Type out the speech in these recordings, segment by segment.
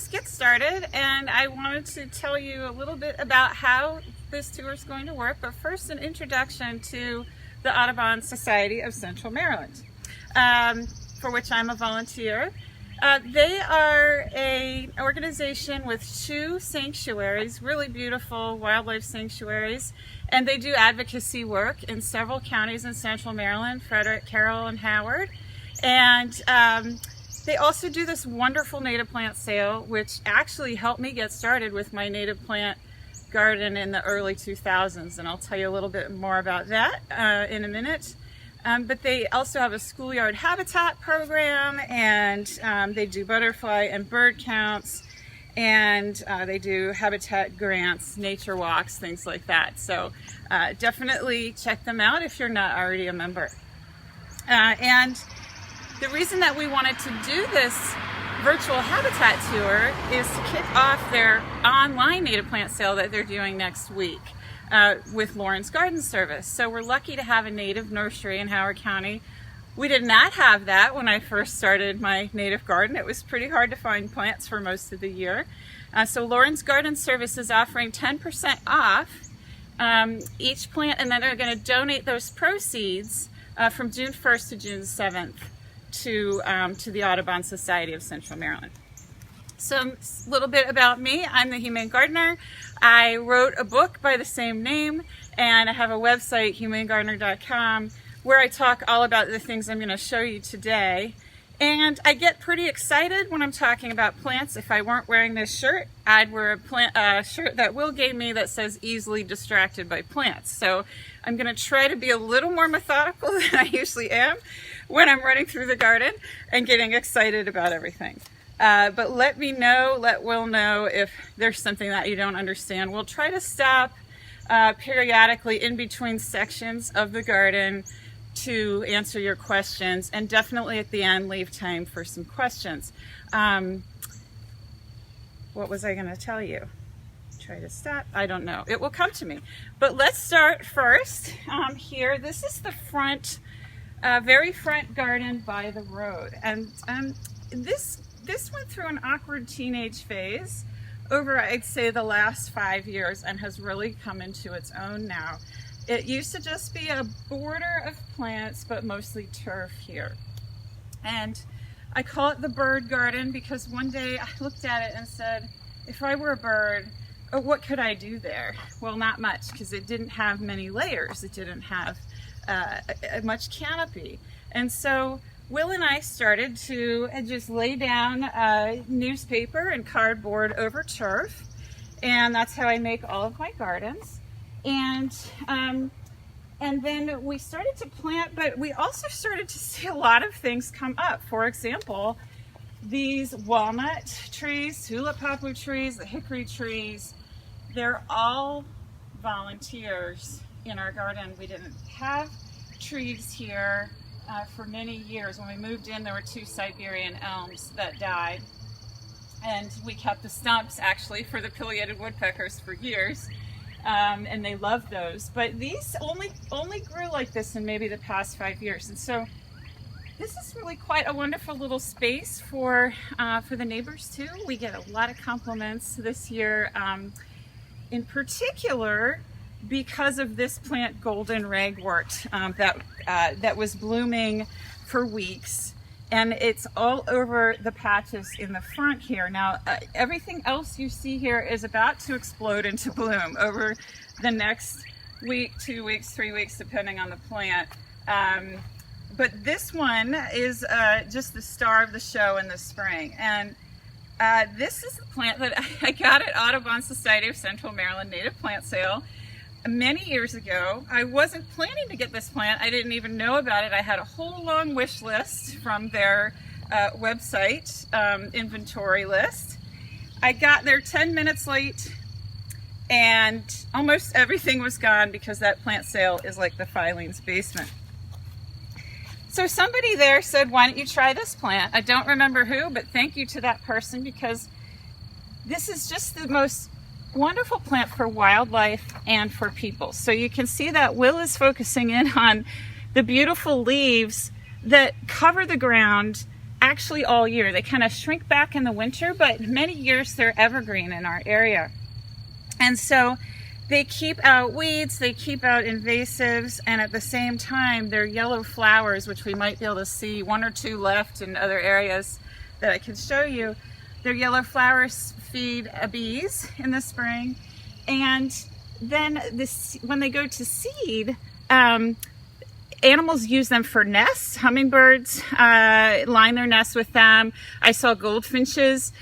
let's get started, and I wanted to tell you a little bit about how this tour is going to work, but first an introduction to the Audubon Society of Central Maryland, for which I'm a volunteer. They are an organization with 2 sanctuaries, really beautiful wildlife sanctuaries, and they do advocacy work in several counties in Central Maryland, Frederick, Carroll, and Howard. And they also do this wonderful native plant sale, which actually helped me get started with my native plant garden in the early 2000s, and I'll tell you a little bit more about that in a minute. But they also have a schoolyard habitat program, and they do butterfly and bird counts, and they do habitat grants, nature walks, things like that. So definitely check them out if you're not already a member. And the reason that we wanted to do this virtual habitat tour is to kick off their online native plant sale that they're doing next week with Lawson's Garden Service. So we're lucky to have a native nursery in Howard County. We did not have that when I first started my native garden. It was pretty hard to find plants for most of the year. So Lawson's Garden Service is offering 10% off each plant, and then they're going to donate those proceeds from June 1st to June 7th to the Audubon Society of Central Maryland. So a little bit about me. I'm the Humane Gardener. I wrote a book by the same name, and I have a website, humanegardener.com, where I talk all about the things I'm going to show you today. And I get pretty excited when I'm talking about plants. If I weren't wearing this shirt, I'd wear a shirt that Will gave me that says easily distracted by plants. So I'm going to try to be a little more methodical than I usually am when I'm running through the garden and getting excited about everything. But let Will know if there's something that you don't understand. We'll try to stop periodically in between sections of the garden to answer your questions, and definitely at the end leave time for some questions. What was I going to tell you? Try to stop. I don't know. It will come to me. But let's start first here. This is the front, very front garden by the road, and this went through an awkward teenage phase over, I'd say, the last 5 years, and has really come into its own now. It used to just be a border of plants, but mostly turf here. And I call it the bird garden because one day I looked at it and said, if I were a bird, what could I do there? Well, not much, because it didn't have many layers. It didn't have much canopy. And so Will and I started to just lay down newspaper and cardboard over turf, and that's how I make all of my gardens. And then we started to plant, but we also started to see a lot of things come up. For example, these walnut trees, tulip poplar trees, the hickory trees, they're all volunteers in our garden. We didn't have trees here for many years. When we moved in, there were 2 Siberian elms that died, and we kept the stumps actually for the pileated woodpeckers for years. And they love those, but these only grew like this in maybe the past 5 years. And so this is really quite a wonderful little space for the neighbors too. We get a lot of compliments this year, in particular because of this plant, golden ragwort, that was blooming for weeks. And it's all over the patches in the front here. Now, everything else you see here is about to explode into bloom over the next week, 2 weeks, 3 weeks, depending on the plant. But this one is just the star of the show in the spring. And this is the plant that I got at Audubon Society of Central Maryland Native Plant Sale many years ago. I wasn't planning to get this plant. I didn't even know about it. I had a whole long wish list from their website inventory list. I got there 10 minutes late, and almost everything was gone because that plant sale is like the filing's basement. So somebody there said, why don't you try this plant? I don't remember who, but thank you to that person, because this is just the most wonderful plant for wildlife and for people. So you can see that Will is focusing in on the beautiful leaves that cover the ground actually all year. They kind of shrink back in the winter, but many years they're evergreen in our area. And so they keep out weeds, they keep out invasives, and at the same time, their yellow flowers, which we might be able to see, one or two left in other areas that I can show you, their yellow flowers feed bees in the spring. And then when they go to seed, animals use them for nests. Hummingbirds line their nests with them. I saw goldfinches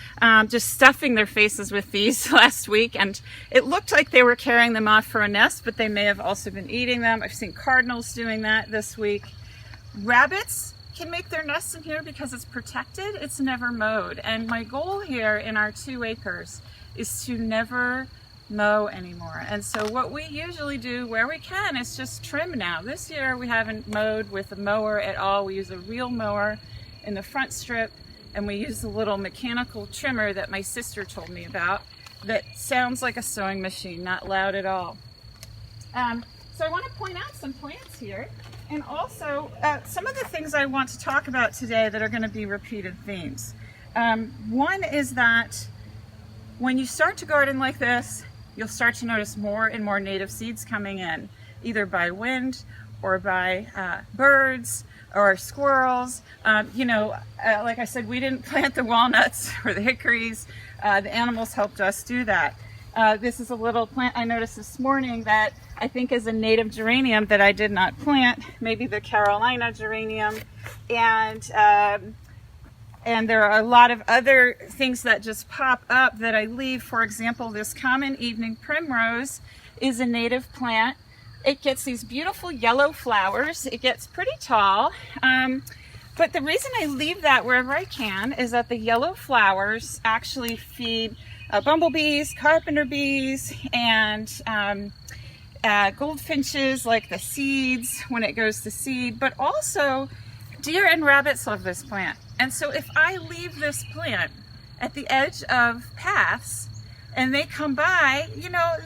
just stuffing their faces with these last week, and it looked like they were carrying them off for a nest, but they may have also been eating them. I've seen cardinals doing that this week. Rabbits can make their nests in here because it's protected. It's never mowed. And my goal here in our 2 acres is to never mow anymore. And so what we usually do where we can is just trim now. This year we haven't mowed with a mower at all. We use a real mower in the front strip, and we use a little mechanical trimmer that my sister told me about that sounds like a sewing machine, not loud at all. So I want to point out some plants here, and also some of the things I want to talk about today that are going to be repeated themes. One is that when you start to garden like this, you'll start to notice more and more native seeds coming in, either by wind or by birds or squirrels. Like I said, we didn't plant the walnuts or the hickories. The animals helped us do that. This is a little plant I noticed this morning that I think is a native geranium that I did not plant, maybe the Carolina geranium. And there are a lot of other things that just pop up that I leave. For example, this common evening primrose is a native plant. It gets these beautiful yellow flowers. It gets pretty tall. But the reason I leave that wherever I can is that the yellow flowers actually feed bumblebees, carpenter bees, and goldfinches, like the seeds when it goes to seed, but also deer and rabbits love this plant. And so if I leave this plant at the edge of paths and they come by,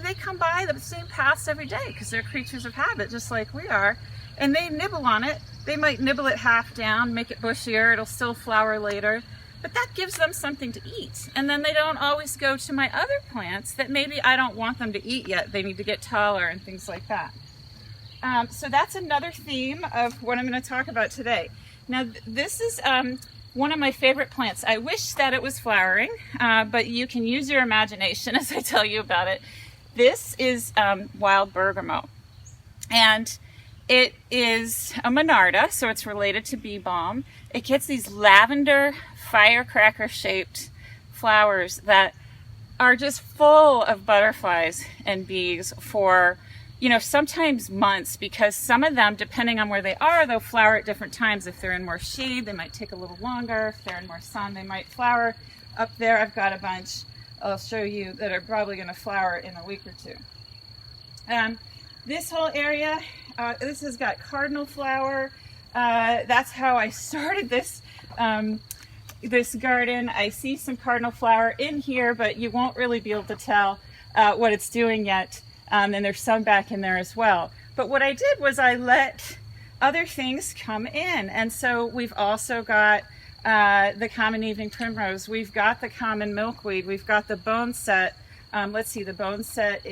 they come by the same paths every day because they're creatures of habit just like we are, and they nibble on it. They might nibble it half down, make it bushier, it'll still flower later, but that gives them something to eat. And then they don't always go to my other plants that maybe I don't want them to eat yet. They need to get taller and things like that. So that's another theme of what I'm going to talk about today. Now, this is one of my favorite plants. I wish that it was flowering, but you can use your imagination as I tell you about it. This is wild bergamot, and it is a monarda, so it's related to bee balm. It gets these lavender firecracker-shaped flowers that are just full of butterflies and bees for sometimes months, because some of them, depending on where they are, they'll flower at different times. If they're in more shade, they might take a little longer. If they're in more sun, they might flower. Up there, I've got a bunch I'll show you that are probably going to flower in a week or two. This whole area, this has got cardinal flower. That's how I started this this garden. I see some cardinal flower in here, but you won't really be able to tell what it's doing yet. And there's some back in there as well. But what I did was I let other things come in. And so we've also got the common evening primrose. We've got the common milkweed. We've got the boneset. Let's see, the boneset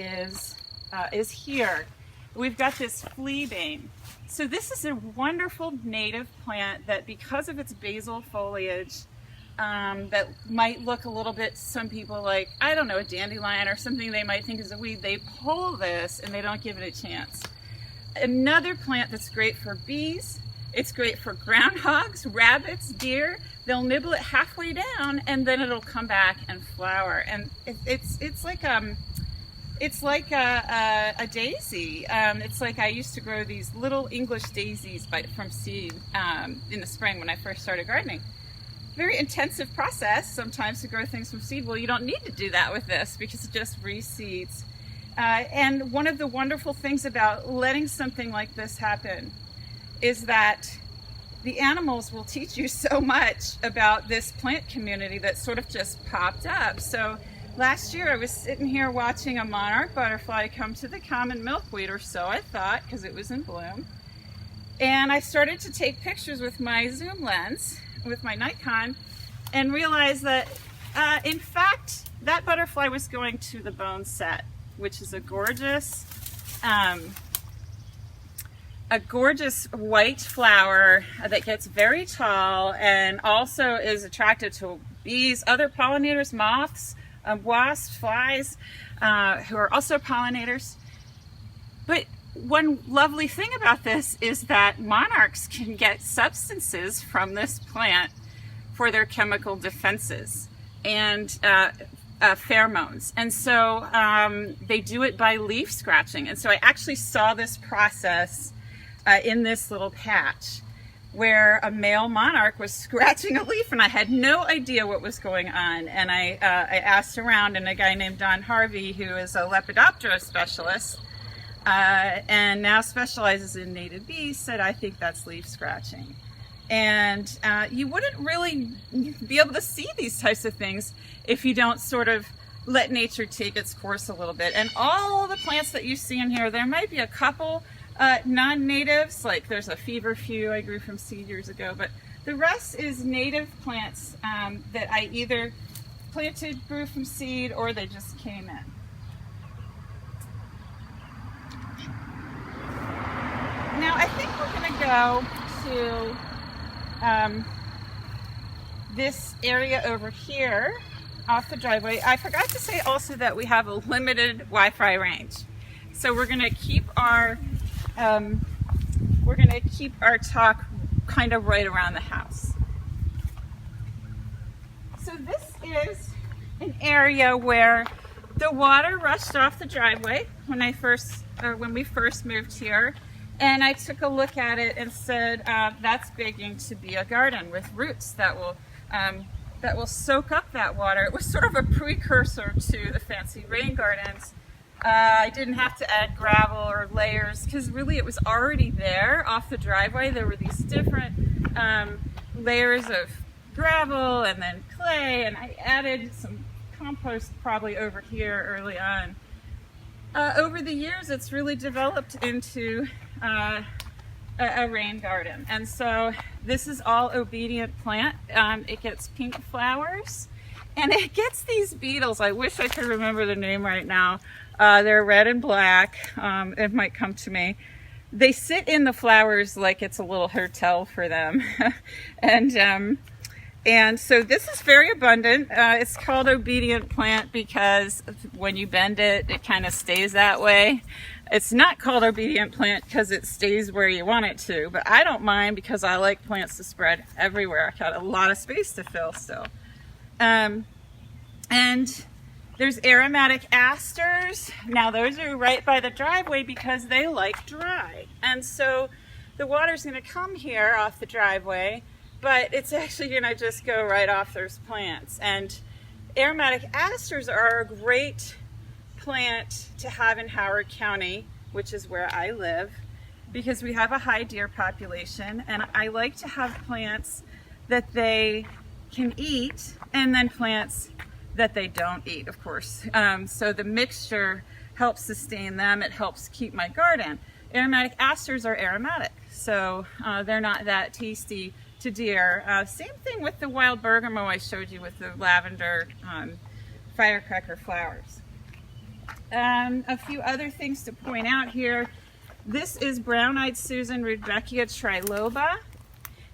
is here. We've got this fleabane. So this is a wonderful native plant that, because of its basal foliage, that might look a little bit, some people like, I don't know, a dandelion or something they might think is a weed. They pull this and they don't give it a chance. Another plant that's great for bees, it's great for groundhogs, rabbits, deer. They'll nibble it halfway down and then it'll come back and flower. And it's like a daisy. It's like I used to grow these little English daisies from seed in the spring when I first started gardening. Very intensive process sometimes to grow things from seed. Well, you don't need to do that with this because it just reseeds. And one of the wonderful things about letting something like this happen is that the animals will teach you so much about this plant community that sort of just popped up. So last year I was sitting here watching a monarch butterfly come to the common milkweed, or so I thought, because it was in bloom. And I started to take pictures with my zoom lens with my Nikon and realized that in fact that butterfly was going to the bone set, which is a gorgeous white flower that gets very tall and also is attracted to bees, other pollinators, moths, wasps, flies, who are also pollinators. But one lovely thing about this is that monarchs can get substances from this plant for their chemical defenses and pheromones. And so they do it by leaf scratching. And so I actually saw this process in this little patch where a male monarch was scratching a leaf, and I had no idea what was going on. And I asked around, and a guy named Don Harvey, who is a Lepidoptera specialist and now specializes in native bees, said, I think that's leaf scratching. And you wouldn't really be able to see these types of things if you don't sort of let nature take its course a little bit. And all the plants that you see in here, there might be a couple non-natives, like there's a feverfew I grew from seed years ago, but the rest is native plants that I either planted, grew from seed, or they just came in. Now I think we're going to go to this area over here off the driveway. I forgot to say also that we have a limited Wi-Fi range, so we're going to keep our talk kind of right around the house. So this is an area where the water rushed off the driveway when we first moved here, and I took a look at it and said, that's beginning to be a garden with roots that will soak up that water. It was sort of a precursor to the fancy rain gardens. I didn't have to add gravel or layers because really it was already there off the driveway. There were these different layers of gravel and then clay, and I added some compost probably over here early on. Over the years, it's really developed into a rain garden. And so this is all obedient plant. It gets pink flowers and it gets these beetles. I wish I could remember the name right now. They're red and black. It might come to me. They sit in the flowers like it's a little hotel for them. And so this is very abundant. It's called obedient plant because when you bend it, it kind of stays that way. It's not called obedient plant because it stays where you want it to, but I don't mind because I like plants to spread everywhere. I've got a lot of space to fill still. And there's aromatic asters. Now those are right by the driveway because they like dry. And so the water's gonna come here off the driveway, but it's actually gonna just go right off those plants. And aromatic asters are a great plant to have in Howard County, which is where I live, because we have a high deer population, and I like to have plants that they can eat and then plants that they don't eat, of course. So the mixture helps sustain them. It helps keep my garden. Aromatic asters are aromatic, so they're not that tasty to deer. Same thing with the wild bergamot I showed you with the lavender firecracker flowers. A few other things to point out here. This is brown-eyed Susan Rudbeckia triloba,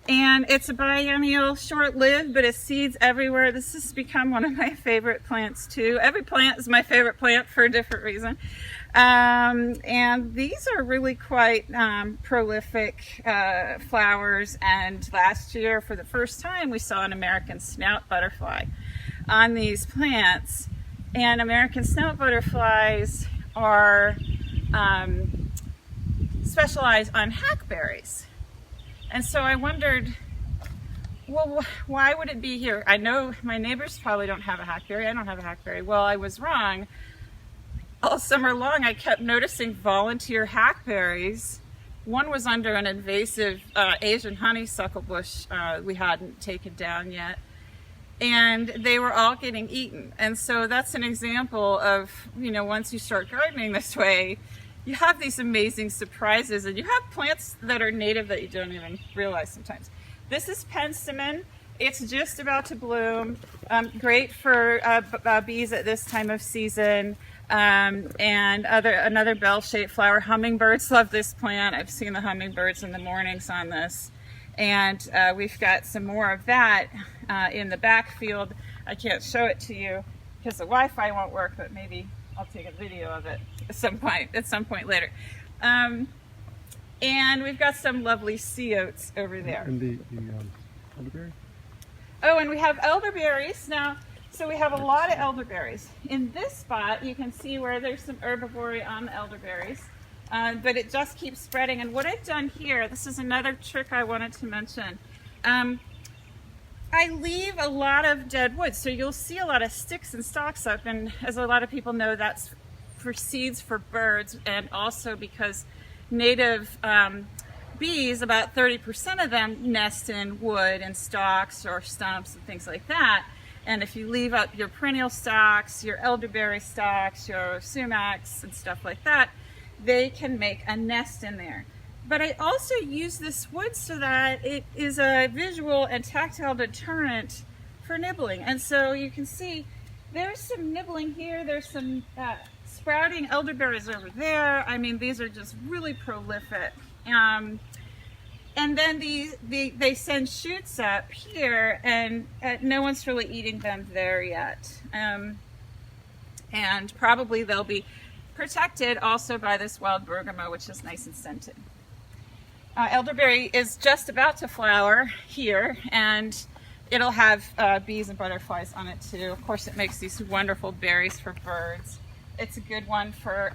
and it's a biennial, short-lived, but it seeds everywhere. This has become one of my favorite plants too. Every plant is my favorite plant for a different reason. And these are really quite prolific flowers, and last year for the first time we saw an American snout butterfly on these plants. And American snout butterflies are specialized on hackberries. And so I wondered, well, why would it be here? I know my neighbors probably don't have a hackberry. I don't have a hackberry. Well, I was wrong. All summer long, I kept noticing volunteer hackberries. One was under an invasive Asian honeysuckle bush we hadn't taken down yet. And they were all getting eaten. And so that's an example of, you know, once you start gardening this way, you have these amazing surprises, and you have plants that are native that you don't even realize sometimes. This is penstemon. It's just about to bloom. Great for bees at this time of season. And another bell-shaped flower. Hummingbirds love this plant. I've seen the hummingbirds in the mornings on this. And we've got some more of that in the backfield. I can't show it to you because the Wi-Fi won't work, but maybe I'll take a video of it at some point later. And we've got some lovely sea oats over there. And the elderberry? Oh, and we have elderberries now. So we have a lot of elderberries. In this spot, you can see where there's some herbivory on the elderberries, but it just keeps spreading. And what I've done here, this is another trick I wanted to mention. I leave a lot of dead wood, so you'll see a lot of sticks and stalks up, and as a lot of people know, that's for seeds for birds, and also because native bees, about 30% of them nest in wood and stalks or stumps and things like that. And if you leave out your perennial stalks, your elderberry stalks, your sumacs and stuff like that, they can make a nest in there. But I also use this wood so that it is a visual and tactile deterrent for nibbling. And so you can see there's some nibbling here, there's some sprouting elderberries over there. I mean, these are just really prolific. And then they send shoots up here, and no one's really eating them there yet. And probably they'll be protected also by this wild bergamot, which is nice and scented. Elderberry is just about to flower here, and it'll have bees and butterflies on it too. Of course, it makes these wonderful berries for birds. It's a good one for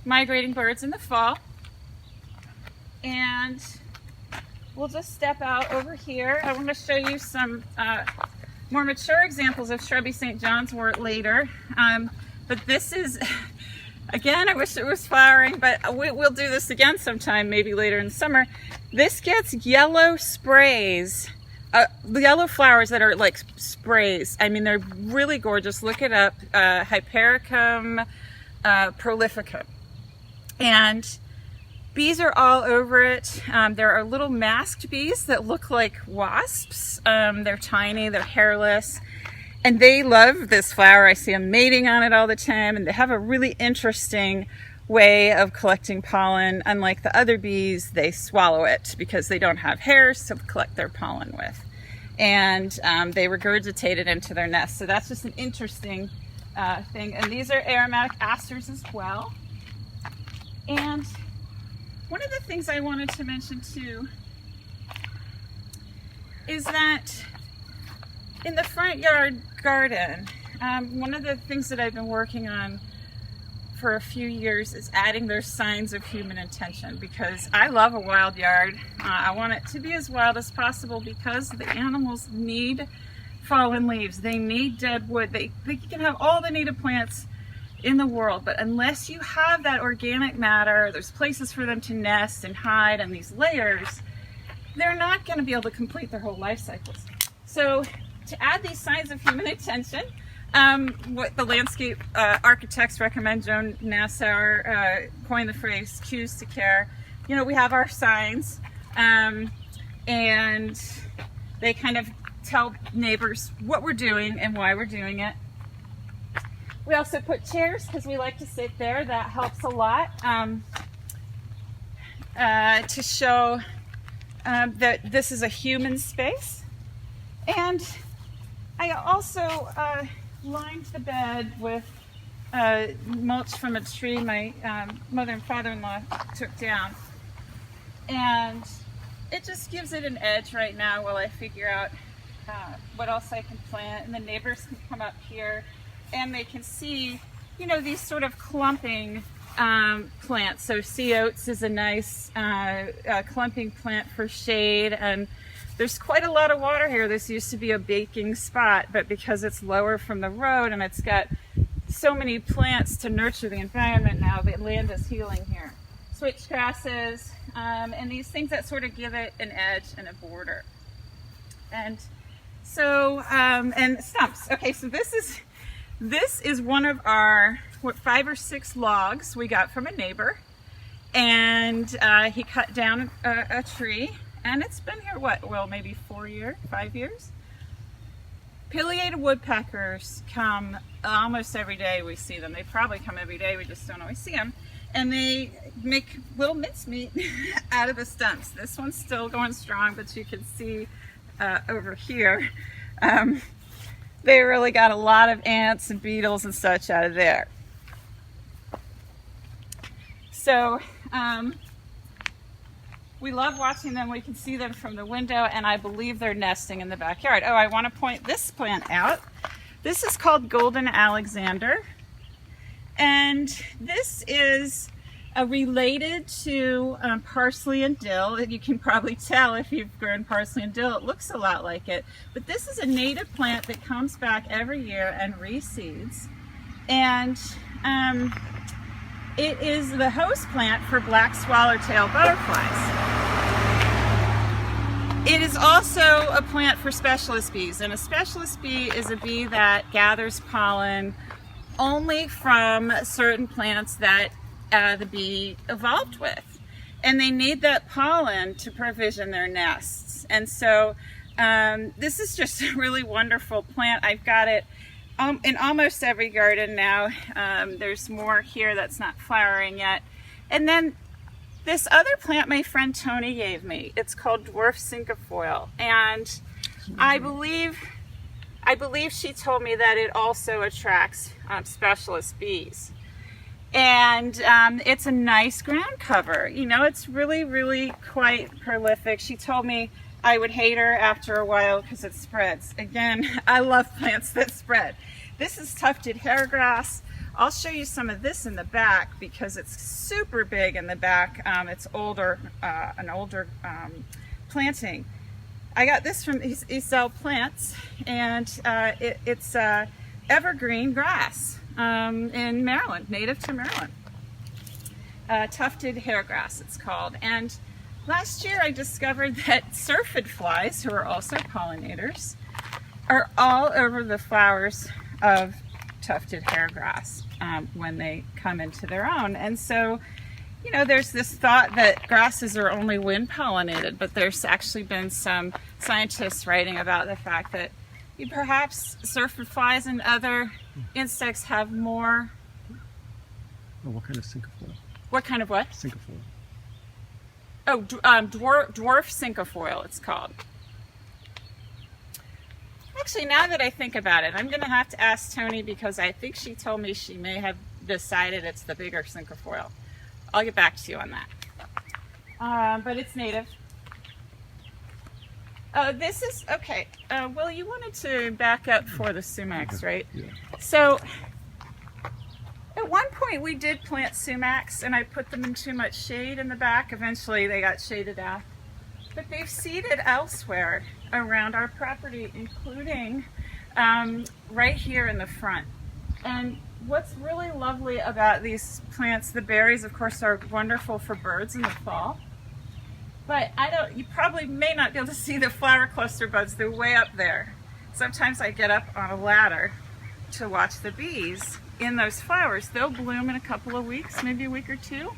migrating birds in the fall. And we'll just step out over here. I want to show you some more mature examples of shrubby St. John's wort later. But this is, again, I wish it was flowering, but we'll do this again sometime, maybe later in the summer. This gets yellow sprays, yellow flowers that are like sprays. I mean, they're really gorgeous. Look it up, Hypericum prolificum. And bees are all over it. There are little masked bees that look like wasps. They're tiny, they're hairless, and they love this flower. I see them mating on it all the time, and they have a really interesting way of collecting pollen. Unlike the other bees, they swallow it because they don't have hairs to collect their pollen with. And they regurgitate it into their nest. So that's just an interesting thing. And these are aromatic asters as well. And one of the things I wanted to mention too is that in the front yard garden, one of the things that I've been working on for a few years is adding those signs of human intention, because I love a wild yard. I want it to be as wild as possible because the animals need fallen leaves. They need dead wood. They can have all the native plants in the world, but unless you have that organic matter, there's places for them to nest and hide and these layers, they're not going to be able to complete their whole life cycles. So to add these signs of human attention, what the landscape architects recommend, Joan Nassauer coined the phrase cues to care. You know, we have our signs, and they kind of tell neighbors what we're doing and why we're doing it. We also put chairs because we like to sit there. That helps a lot to show that this is a human space. And I also lined the bed with mulch from a tree my mother and father-in-law took down. And it just gives it an edge right now while I figure out what else I can plant. And the neighbors can come up here and they can see, you know, these sort of clumping plants. So sea oats is a nice clumping plant for shade, and there's quite a lot of water here. This used to be a baking spot, but because it's lower from the road and it's got so many plants to nurture the environment now, the land is healing here. Switch grasses, and these things that sort of give it an edge and a border. And so, and stumps. Okay, so this is one of our 5 or 6 logs we got from a neighbor, and he cut down a tree, and it's been here, maybe 5 years. Pileated woodpeckers come almost every day. We see them. They probably come every day. We just don't always see them. And they make little mincemeat out of the stumps. This one's still going strong, but you can see over here, they really got a lot of ants and beetles and such out of there. So we love watching them. We can see them from the window, and I believe they're nesting in the backyard. Oh, I want to point this plant out. This is called Golden Alexander, and this is related to parsley and dill. You can probably tell if you've grown parsley and dill, it looks a lot like it. But this is a native plant that comes back every year and reseeds, and it is the host plant for black swallowtail butterflies. It is also a plant for specialist bees, and a specialist bee is a bee that gathers pollen only from certain plants that the bee evolved with. And they need that pollen to provision their nests. And so this is just a really wonderful plant. I've got it in almost every garden now. There's more here that's not flowering yet. And then this other plant my friend Tony gave me, it's called dwarf cinquefoil, and I believe she told me that it also attracts specialist bees. And it's a nice ground cover. You know, it's really, really quite prolific. She told me I would hate her after a while because it spreads. Again, I love plants that spread. This is tufted hairgrass. I'll show you some of this in the back because it's super big in the back. It's older, an older planting. I got this from Isel Plants, and it's evergreen grass in Maryland, native to Maryland. Tufted hairgrass, it's called. And last year I discovered that syrphid flies, who are also pollinators, are all over the flowers of tufted hairgrass when they come into their own. And so, you know, there's this thought that grasses are only wind pollinated, but there's actually been some scientists writing about the fact that perhaps syrphid flies and other insects have more. Oh, what kind of cinquefoil? What kind of what? Cinquefoil. Oh, dwarf cinquefoil, it's called. Actually, now that I think about it, I'm going to have to ask Tony because I think she told me she may have decided it's the bigger cinquefoil. I'll get back to you on that. But it's native. This is, okay, Will, you wanted to back up for the sumacs, right? Yeah. So, at one point we did plant sumacs and I put them in too much shade in the back. Eventually they got shaded out. But they've seeded elsewhere around our property, including right here in the front. And what's really lovely about these plants, the berries, of course, are wonderful for birds in the fall. But you probably may not be able to see the flower cluster buds. They're way up there. Sometimes I get up on a ladder to watch the bees in those flowers. They'll bloom in a couple of weeks, maybe a week or two.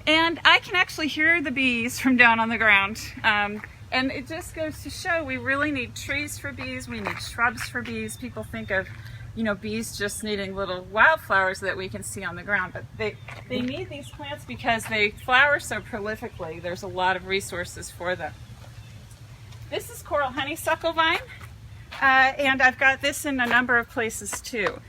And I can actually hear the bees from down on the ground. And it just goes to show we really need trees for bees. We need shrubs for bees. People think of, you know, bees just needing little wildflowers that we can see on the ground. But they need these plants because they flower so prolifically. There's a lot of resources for them. This is coral honeysuckle vine. And I've got this in a number of places too.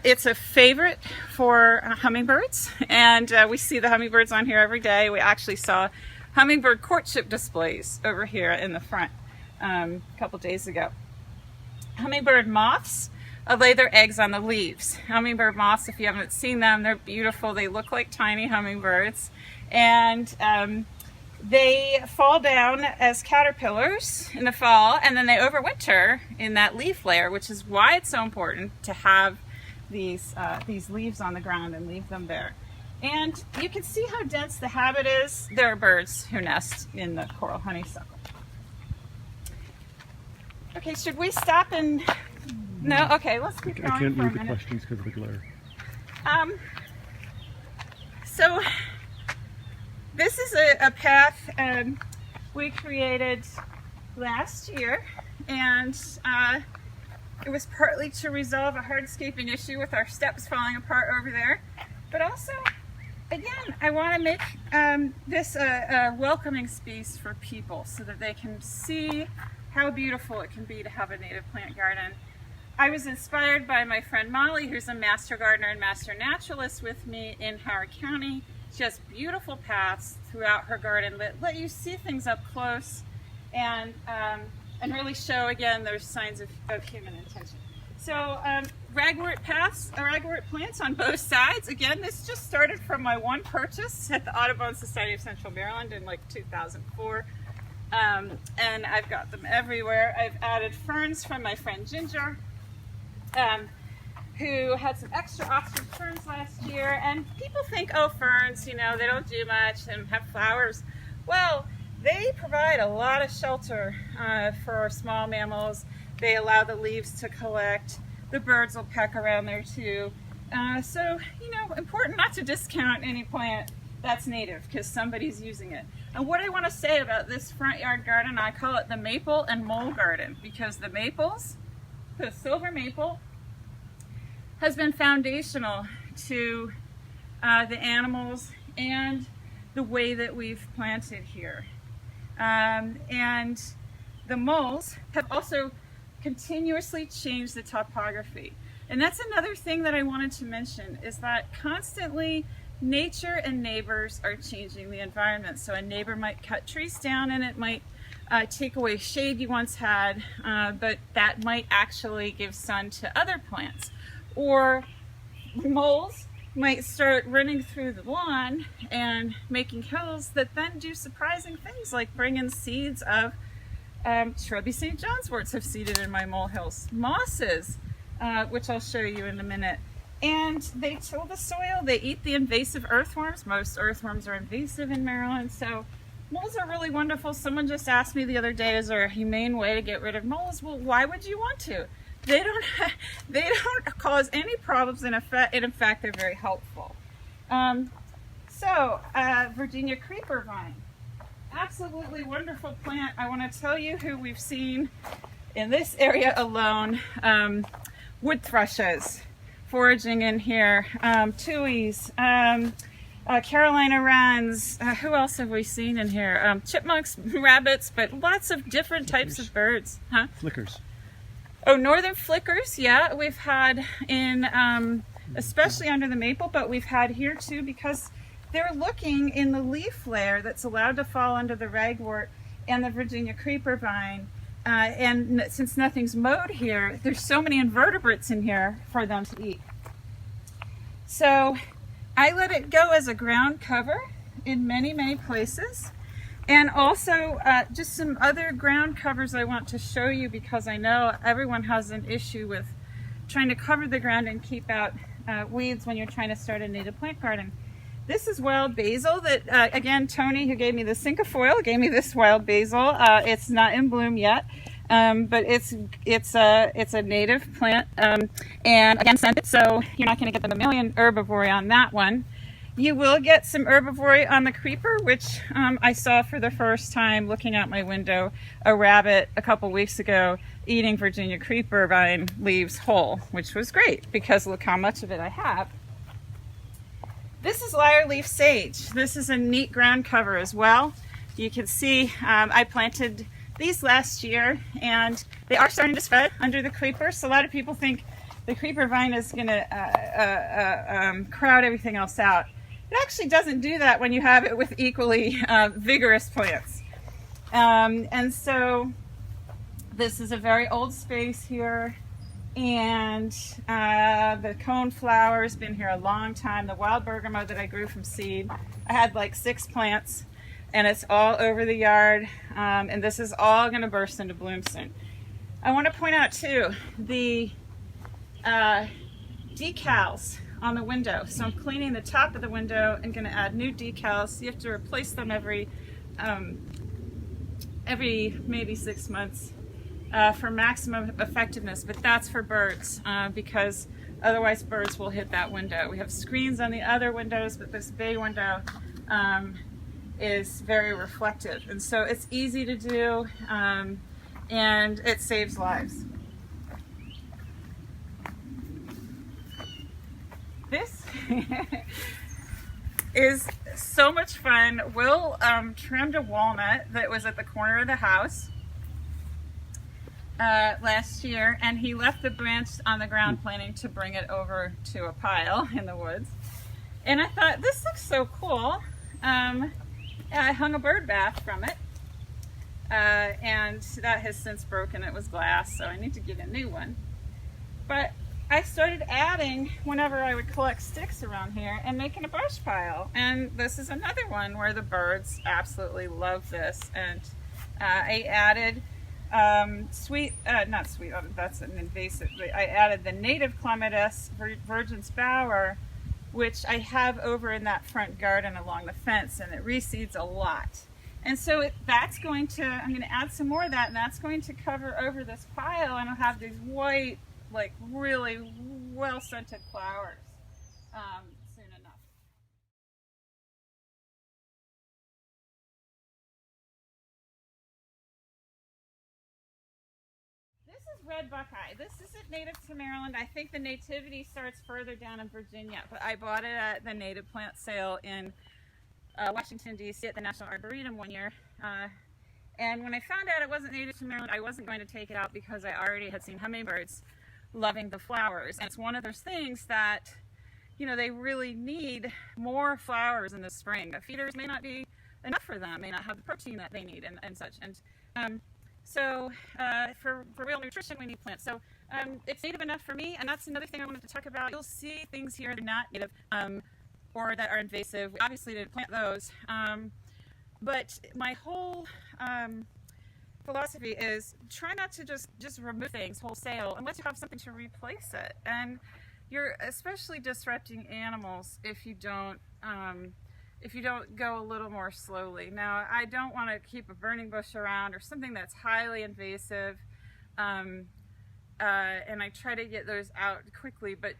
It's a favorite for hummingbirds, and we see the hummingbirds on here every day. We actually saw hummingbird courtship displays over here in the front a couple days ago. Hummingbird moths lay their eggs on the leaves. Hummingbird moths, if you haven't seen them, they're beautiful. They look like tiny hummingbirds, and they fall down as caterpillars in the fall, and then they overwinter in that leaf layer, which is why it's so important to have these leaves on the ground and leave them there. And you can see how dense the habit is. There are birds who nest in the coral honeysuckle. Okay, should we stop and... No? Okay, let's keep going. I can't for a read the minute. questions because of the glare. So this is a path we created last year, and it was partly to resolve a hardscaping issue with our steps falling apart over there, but also, again, I want to make this a welcoming space for people so that they can see how beautiful it can be to have a native plant garden. I was inspired by my friend Molly, who's a master gardener and master naturalist with me in Howard County. She has beautiful paths throughout her garden that let you see things up close and really show, again, those signs of human intention. So ragwort paths, ragwort plants on both sides. Again, this just started from my one purchase at the Audubon Society of Central Maryland in like 2004. And I've got them everywhere. I've added ferns from my friend Ginger, who had some extra Oxford ferns last year. And people think, oh, ferns, you know, they don't do much and have flowers. Well, they provide a lot of shelter for small mammals. They allow the leaves to collect. The birds will peck around there too. So, you know, important not to discount any plant that's native because somebody's using it. And what I want to say about this front yard garden, I call it the maple and mole garden, because the maples, the silver maple, has been foundational to the animals and the way that we've planted here. And the moles have also continuously changed the topography. And that's another thing that I wanted to mention, is that constantly nature and neighbors are changing the environment. So a neighbor might cut trees down and it might take away shade you once had, but that might actually give sun to other plants. Or moles might start running through the lawn and making hills that then do surprising things, like bring in seeds of shrubby St. John's worts have seeded in my mole hills. Mosses, which I'll show you in a minute. And they till the soil, they eat the invasive earthworms. Most earthworms are invasive in Maryland, so moles are really wonderful. Someone just asked me the other day, is there a humane way to get rid of moles? Well, why would you want to? They don't cause any problems, and in fact, they're very helpful. Virginia creeper vine. Absolutely wonderful plant. I want to tell you who we've seen in this area alone. Wood thrushes foraging in here, tuies, Carolina wrens. Who else have we seen in here? Chipmunks, rabbits, but lots of different types of birds. Huh? Flickers. Oh, northern flickers, yeah, we've had in, especially under the maple, but we've had here too, because they're looking in the leaf layer that's allowed to fall under the ragwort and the Virginia creeper vine. And since nothing's mowed here, there's so many invertebrates in here for them to eat. So I let it go as a ground cover in many, many places. And also just some other ground covers I want to show you, because I know everyone has an issue with trying to cover the ground and keep out weeds when you're trying to start a native plant garden. This is wild basil that, again, Tony, who gave me the cinquefoil, gave me this wild basil. It's not in bloom yet, but it's a native plant, and again, scented, so you're not going to get the mammalian herbivory on that one. You will get some herbivory on the creeper, which I saw for the first time looking out my window, a rabbit a couple weeks ago eating Virginia creeper vine leaves whole, which was great because look how much of it I have. This is lyre leaf sage. This is a neat ground cover as well. You can see I planted these last year and they are starting to spread under the creeper. So a lot of people think the creeper vine is going to crowd everything else out. It actually doesn't do that when you have it with equally vigorous plants. And so this is a very old space here. And the cone flower has been here a long time. The wild bergamot that I grew from seed, I had like 6 plants, and it's all over the yard. And this is all going to burst into bloom soon. I want to point out too the decals on the window. So I'm cleaning the top of the window and going to add new decals. You have to replace them every maybe 6 months. For maximum effectiveness, but that's for birds because otherwise birds will hit that window. We have screens on the other windows, but this bay window is very reflective, and so it's easy to do, and it saves lives. This is so much fun. Will trimmed a walnut that was at the corner of the house last year, and he left the branch on the ground planning to bring it over to a pile in the woods. And I thought, this looks so cool. And I hung a bird bath from it, and that has since broken. It was glass, so I need to get a new one. But I started adding whenever I would collect sticks around here and making a brush pile. And this is another one where the birds absolutely love this. And I added that's an invasive, but I added the native Clematis virgins bower, which I have over in that front garden along the fence, and it reseeds a lot. And so I'm going to add some more of that, and that's going to cover over this pile, and I'll have these white, like really well-scented flowers soon enough. This is red buckeye. This isn't native to Maryland. I think the nativity starts further down in Virginia, but I bought it at the native plant sale in Washington, D.C. at the National Arboretum one year. And when I found out it wasn't native to Maryland, I wasn't going to take it out because I already had seen hummingbirds loving the flowers. And it's one of those things that, you know, they really need more flowers in the spring. The feeders may not be enough for them, may not have the protein that they need and such. And so for real nutrition, we need plants. So it's native enough for me, and that's another thing I wanted to talk about. You'll see things here that are not native or that are invasive. We obviously didn't plant those. But my whole philosophy is try not to just remove things wholesale unless you have something to replace it. And you're especially disrupting animals if you don't go a little more slowly. Now, I don't want to keep a burning bush around or something that's highly invasive, and I try to get those out quickly, but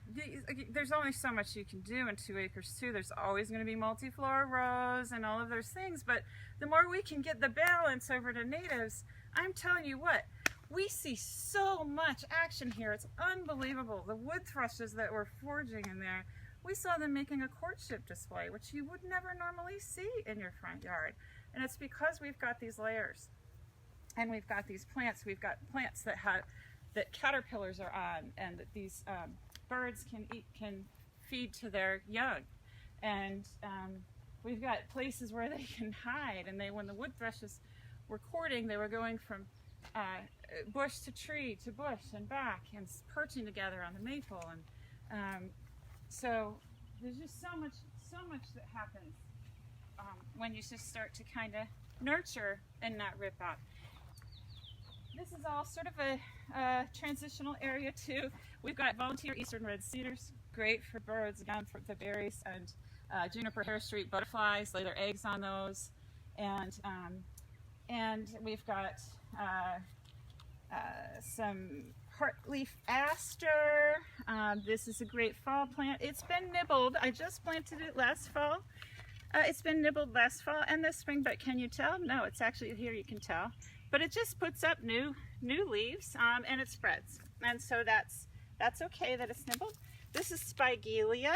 there's only so much you can do in 2 acres too. There's always going to be multiflora rows and all of those things, but the more we can get the balance over to natives, I'm telling you what, we see so much action here. It's unbelievable. The wood thrushes that were foraging in there, we saw them making a courtship display, which you would never normally see in your front yard. And it's because we've got these layers, and we've got these plants. We've got plants that caterpillars are on, and that these birds can feed to their young. And we've got places where they can hide. And when the wood thrushes were courting, they were going from bush to tree to bush and back, and perching together on the maple. And so there's just so much that happens when you just start to kind of nurture and not rip out. This is all sort of a transitional area too. We've got volunteer eastern red cedars, great for birds, again for the berries, and juniper hair street butterflies lay their eggs on those, and we've got some heartleaf aster. This is a great fall plant. It's been nibbled. I just planted it last fall. It's been nibbled last fall and this spring, but can you tell? No, it's actually here, you can tell. But it just puts up new leaves, and it spreads. And so that's okay that it's nibbled. This is Spigelia,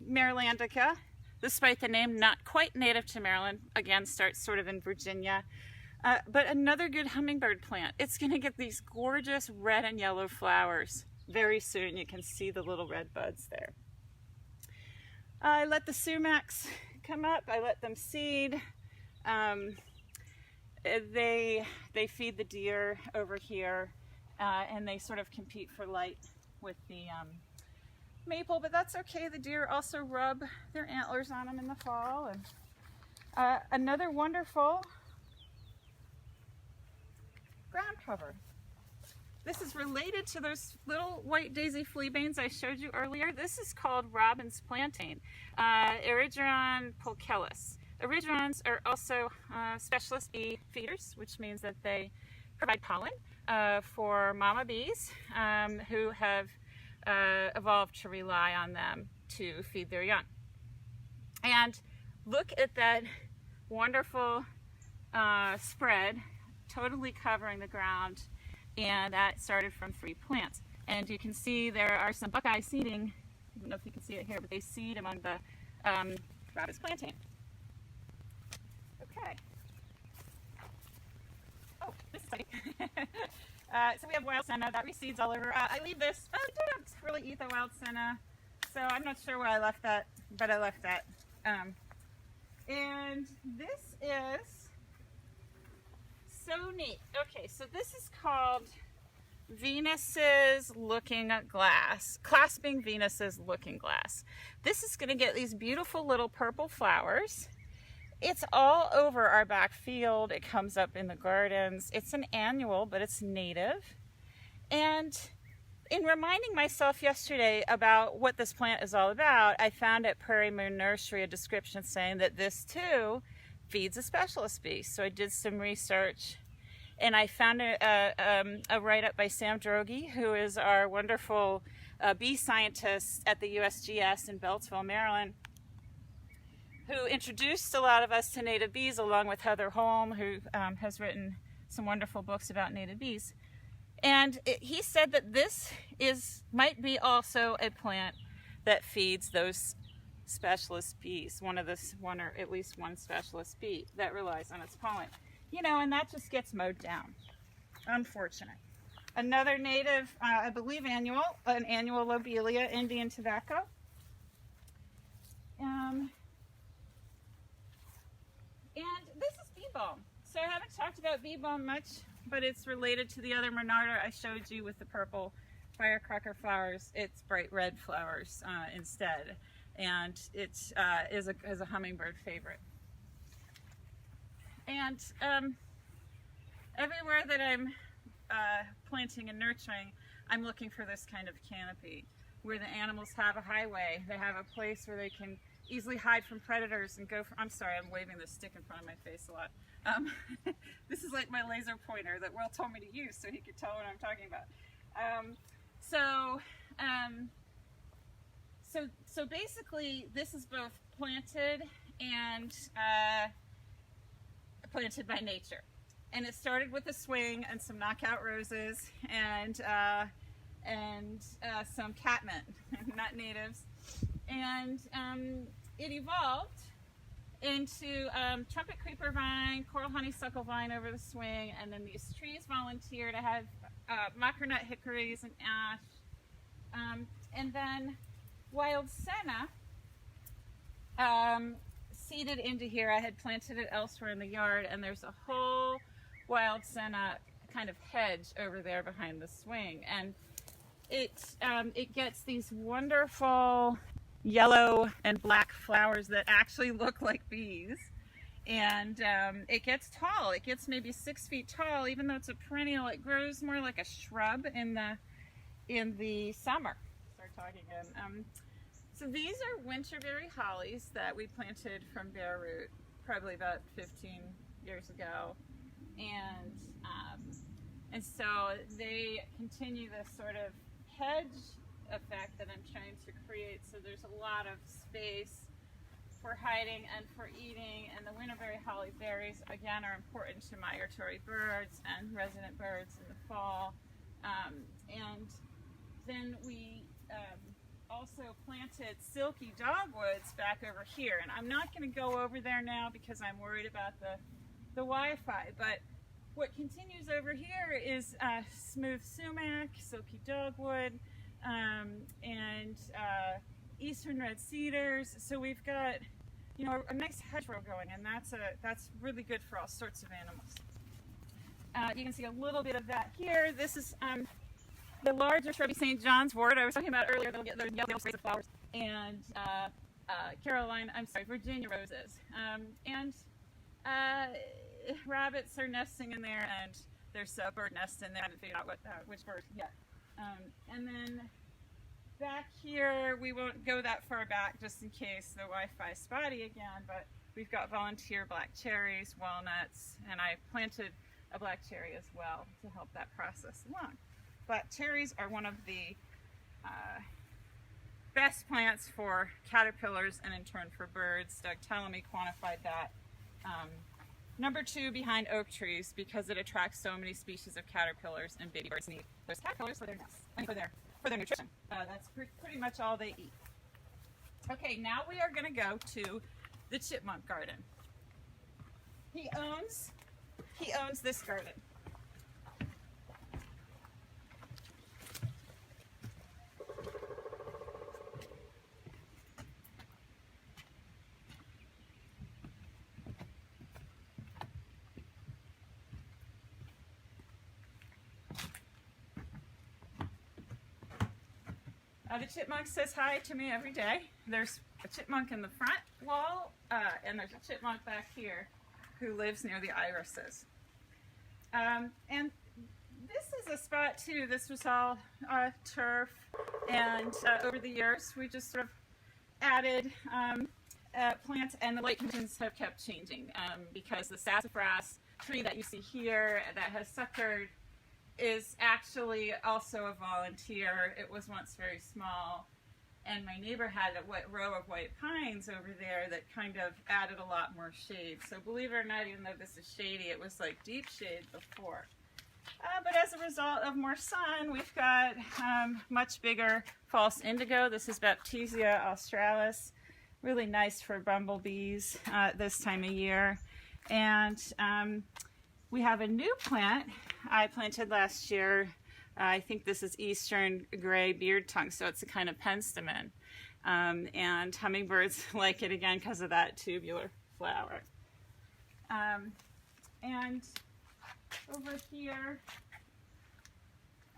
Marylandica. Despite the name, not quite native to Maryland. Again, starts sort of in Virginia. But another good hummingbird plant. It's going to get these gorgeous red and yellow flowers very soon. You can see the little red buds there. I let the sumacs come up. I let them seed. They feed the deer over here, and they sort of compete for light with the maple, but that's okay. The deer also rub their antlers on them in the fall. And another wonderful ground cover. This is related to those little white daisy fleabanes I showed you earlier. This is called robin's plantain, Erigeron pulchellus. Erigerons are also specialist bee feeders, which means that they provide pollen for mama bees who have evolved to rely on them to feed their young. And look at that wonderful spread, totally covering the ground, and that started from 3 plants. And you can see there are some buckeye seeding. I don't know if you can see it here, but they seed among the rabbit's plantain. Okay. Oh, this is funny. So we have wild senna that reseeds all over. I leave this. I don't really eat the wild senna, so I'm not sure where I left that, but I left that. And this is so neat. Okay, so this is called Venus's Looking Glass, Clasping Venus's Looking Glass. This is going to get these beautiful little purple flowers. It's all over our back field. It comes up in the gardens. It's an annual, but it's native. And in reminding myself yesterday about what this plant is all about, I found at Prairie Moon Nursery a description saying that this too feeds a specialist bee. So I did some research, and I found a write-up by Sam Droege, who is our wonderful bee scientist at the USGS in Beltsville, Maryland, who introduced a lot of us to native bees, along with Heather Holm, who has written some wonderful books about native bees. And he said that this might be also a plant that feeds those specialist bees, or at least one specialist bee that relies on its pollen. You know, and that just gets mowed down. Unfortunate. Another native, I believe an annual lobelia, Indian tobacco. And this is bee balm. So I haven't talked about bee balm much, but it's related to the other Monarda I showed you with the purple firecracker flowers. It's bright red flowers instead, and it is a hummingbird favorite. And everywhere that I'm planting and nurturing, I'm looking for this kind of canopy where the animals have a highway. They have a place where they can easily hide from predators and go for, I'm sorry, I'm waving this stick in front of my face a lot. This is like my laser pointer that Will told me to use so he could tell what I'm talking about. So basically this is both planted and planted by nature. And it started with a swing and some knockout roses and some catmint, not natives. And it evolved into trumpet creeper vine, coral honeysuckle vine over the swing, and then these trees volunteered. I have mockernut hickories and ash, and then wild senna seeded into here. I had planted it elsewhere in the yard, and there's a whole wild senna kind of hedge over there behind the swing, and it gets these wonderful yellow and black flowers that actually look like bees, and it gets tall. It gets maybe 6 feet tall. Even though it's a perennial, it grows more like a shrub in the summer. Start talking again. So these are winterberry hollies that we planted from bare root probably about 15 years ago, and so they continue this sort of hedge effect that I'm trying to create. So there's a lot of space for hiding and for eating, and the winterberry holly berries again are important to migratory birds and resident birds in the fall. And then we also planted silky dogwoods back over here, and I'm not going to go over there now because I'm worried about the Wi-Fi, but what continues over here is smooth sumac, silky dogwood, and eastern red cedars. So we've got, you know, a nice hedgerow going, and that's really good for all sorts of animals. You can see a little bit of that here. This is the larger shrubby St. John's wort I was talking about earlier. They'll get their yellow sprays of flowers, and Virginia roses, and rabbits are nesting in there, and there's a bird nest in there. I haven't figured out which bird yet. And then back here, we won't go that far back just in case the Wi-Fi is spotty again, but we've got volunteer black cherries, walnuts, and I planted a black cherry as well to help that process along. Black cherries are one of the best plants for caterpillars and in turn for birds. Doug Tellamy quantified that. Number 2 behind oak trees because it attracts so many species of caterpillars, and baby birds need those caterpillars for their nests and for their nutrition. That's pretty much all they eat. Okay, now we are going to go to the chipmunk garden. He owns this garden. The chipmunk says hi to me every day. There's a chipmunk in the front wall, and there's a chipmunk back here who lives near the irises. And this is a spot too. This was all turf, and over the years we just sort of added plants, and the light conditions have kept changing because the sassafras tree that you see here that has suckered is actually also a volunteer. It was once very small, and my neighbor had a row of white pines over there that kind of added a lot more shade. So believe it or not, even though this is shady, it was like deep shade before. But as a result of more sun, we've got much bigger false indigo. This is Baptisia australis, really nice for bumblebees this time of year. And we have a new plant I planted last year. I think this is Eastern Gray Beard Tongue, so it's a kind of penstemon. And hummingbirds like it again because of that tubular flower. And over here,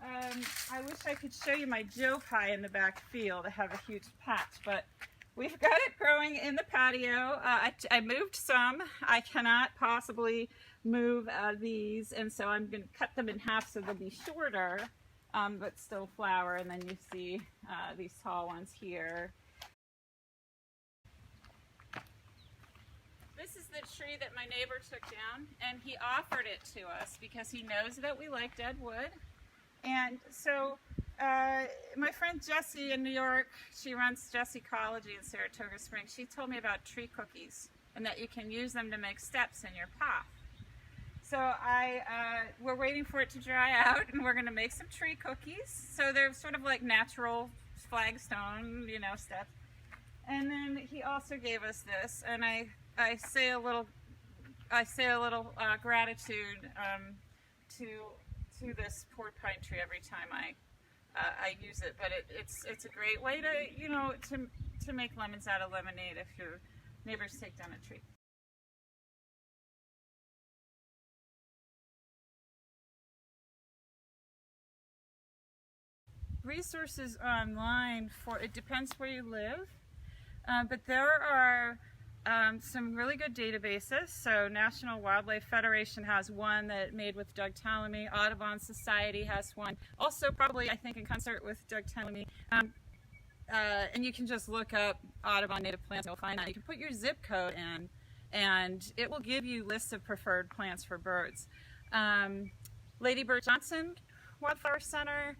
I wish I could show you my Joe Pye in the back field. I have a huge patch, but we've got it growing in the patio. I moved some. I cannot possibly move these, and so I'm going to cut them in half so they'll be shorter, but still flower. And then you see these tall ones here. This is the tree that my neighbor took down, and he offered it to us because he knows that we like dead wood. And so my friend Jessie in New York, she runs Jessie Ecology in Saratoga Springs, she told me about tree cookies and that you can use them to make steps in your path. So we're waiting for it to dry out, and we're going to make some tree cookies. So they're sort of like natural flagstone, steps. And then he also gave us this, and I say a little gratitude to this port pine tree every time I use it. But it's a great way to make lemons out of lemonade if your neighbors take down a tree. Resources online it depends where you live, but there are some really good databases. So National Wildlife Federation has one that made with Doug Tellamy. Audubon Society has one, also probably I think in concert with Doug Tellamy. And you can just look up Audubon native plants, you'll find that. You can put your zip code in, and it will give you lists of preferred plants for birds. Lady Bird Johnson Wildflower Center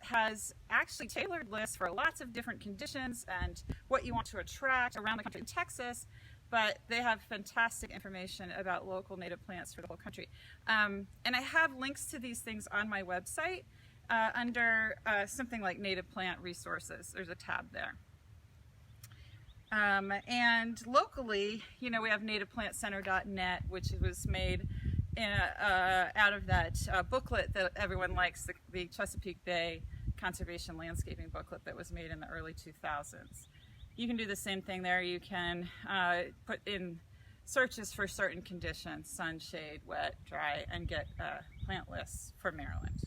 has actually tailored lists for lots of different conditions and what you want to attract around the country. In Texas, but they have fantastic information about local native plants for the whole country. And I have links to these things on my website under something like Native Plant Resources. There's a tab there. And locally, we have nativeplantcenter.net, which was made out of that booklet that everyone likes, the Chesapeake Bay Conservation Landscaping booklet that was made in the early 2000s. You can do the same thing there. You can put in searches for certain conditions, sun, shade, wet, dry, and get plant lists for Maryland.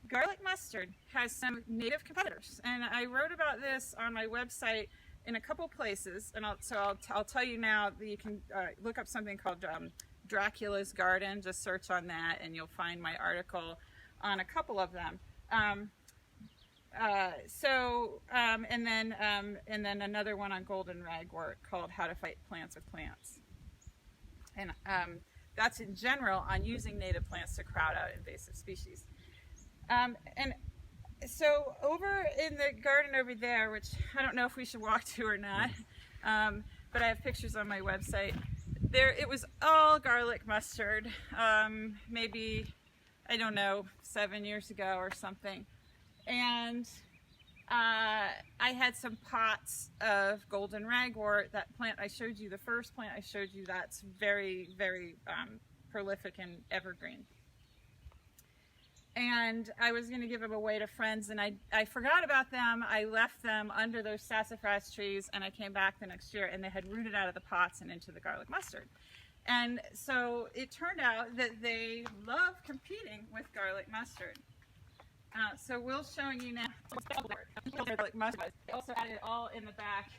Garlic mustard has some native competitors, and I wrote about this on my website in a couple places, and I'll tell you now that you can look up something called Dracula's Garden. Just search on that, and you'll find my article on a couple of them. And then another one on golden ragwort called How to Fight Plants with Plants. And that's in general on using native plants to crowd out invasive species. And so over in the garden over there, which I don't know if we should walk to or not, but I have pictures on my website. There, it was all garlic mustard, maybe, I don't know, 7 years ago or something. And I had some pots of golden ragwort. That plant I showed you, the first plant I showed you, that's very, very prolific and evergreen. And I was going to give them away to friends, and I forgot about them. I left them under those sassafras trees, and I came back the next year, and they had rooted out of the pots and into the garlic mustard. And so it turned out that they love competing with garlic mustard. So Will's showing you now garlic mustard. I also added it all in the back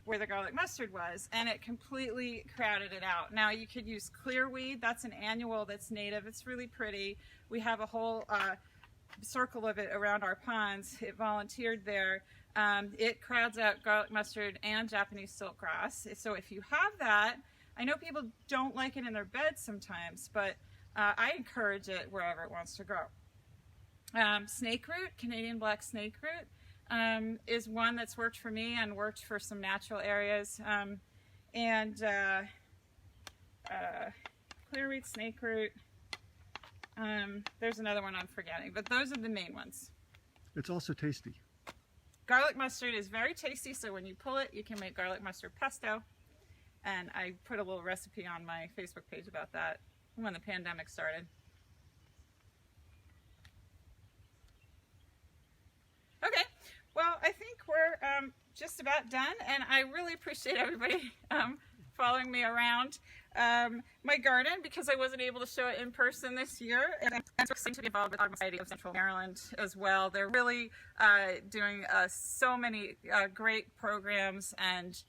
where the garlic mustard was, and it completely crowded it out. Now you could use clearweed. That's an annual that's native. It's really pretty. We have a whole circle of it around our ponds. It volunteered there. It crowds out garlic mustard and Japanese silkgrass. So if you have that, I know people don't like it in their beds sometimes, but I encourage it wherever it wants to grow. Snake root, Canadian black snake root, is one that's worked for me and worked for some natural areas. Clearweed, snake root, there's another one I'm forgetting, but those are the main ones. It's also tasty. Garlic mustard is very tasty, so when you pull it, you can make garlic mustard pesto. And I put a little recipe on my Facebook page about that when the pandemic started. Okay, well, I think we're just about done, and I really appreciate everybody following me around my garden, because I wasn't able to show it in person this year, and I'm excited to be involved with Audubon Society of Central Maryland as well. They're really doing so many great programs and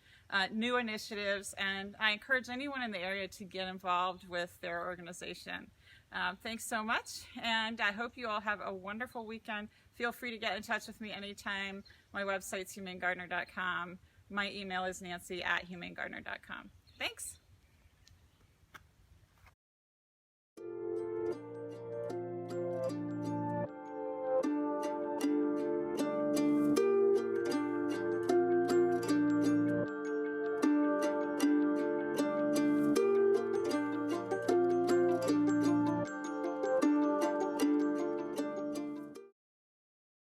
new initiatives, and I encourage anyone in the area to get involved with their organization. Thanks so much, and I hope you all have a wonderful weekend. Feel free to get in touch with me anytime. My website's humanegardener.com. My email is nancy@humanegardener.com. Thanks.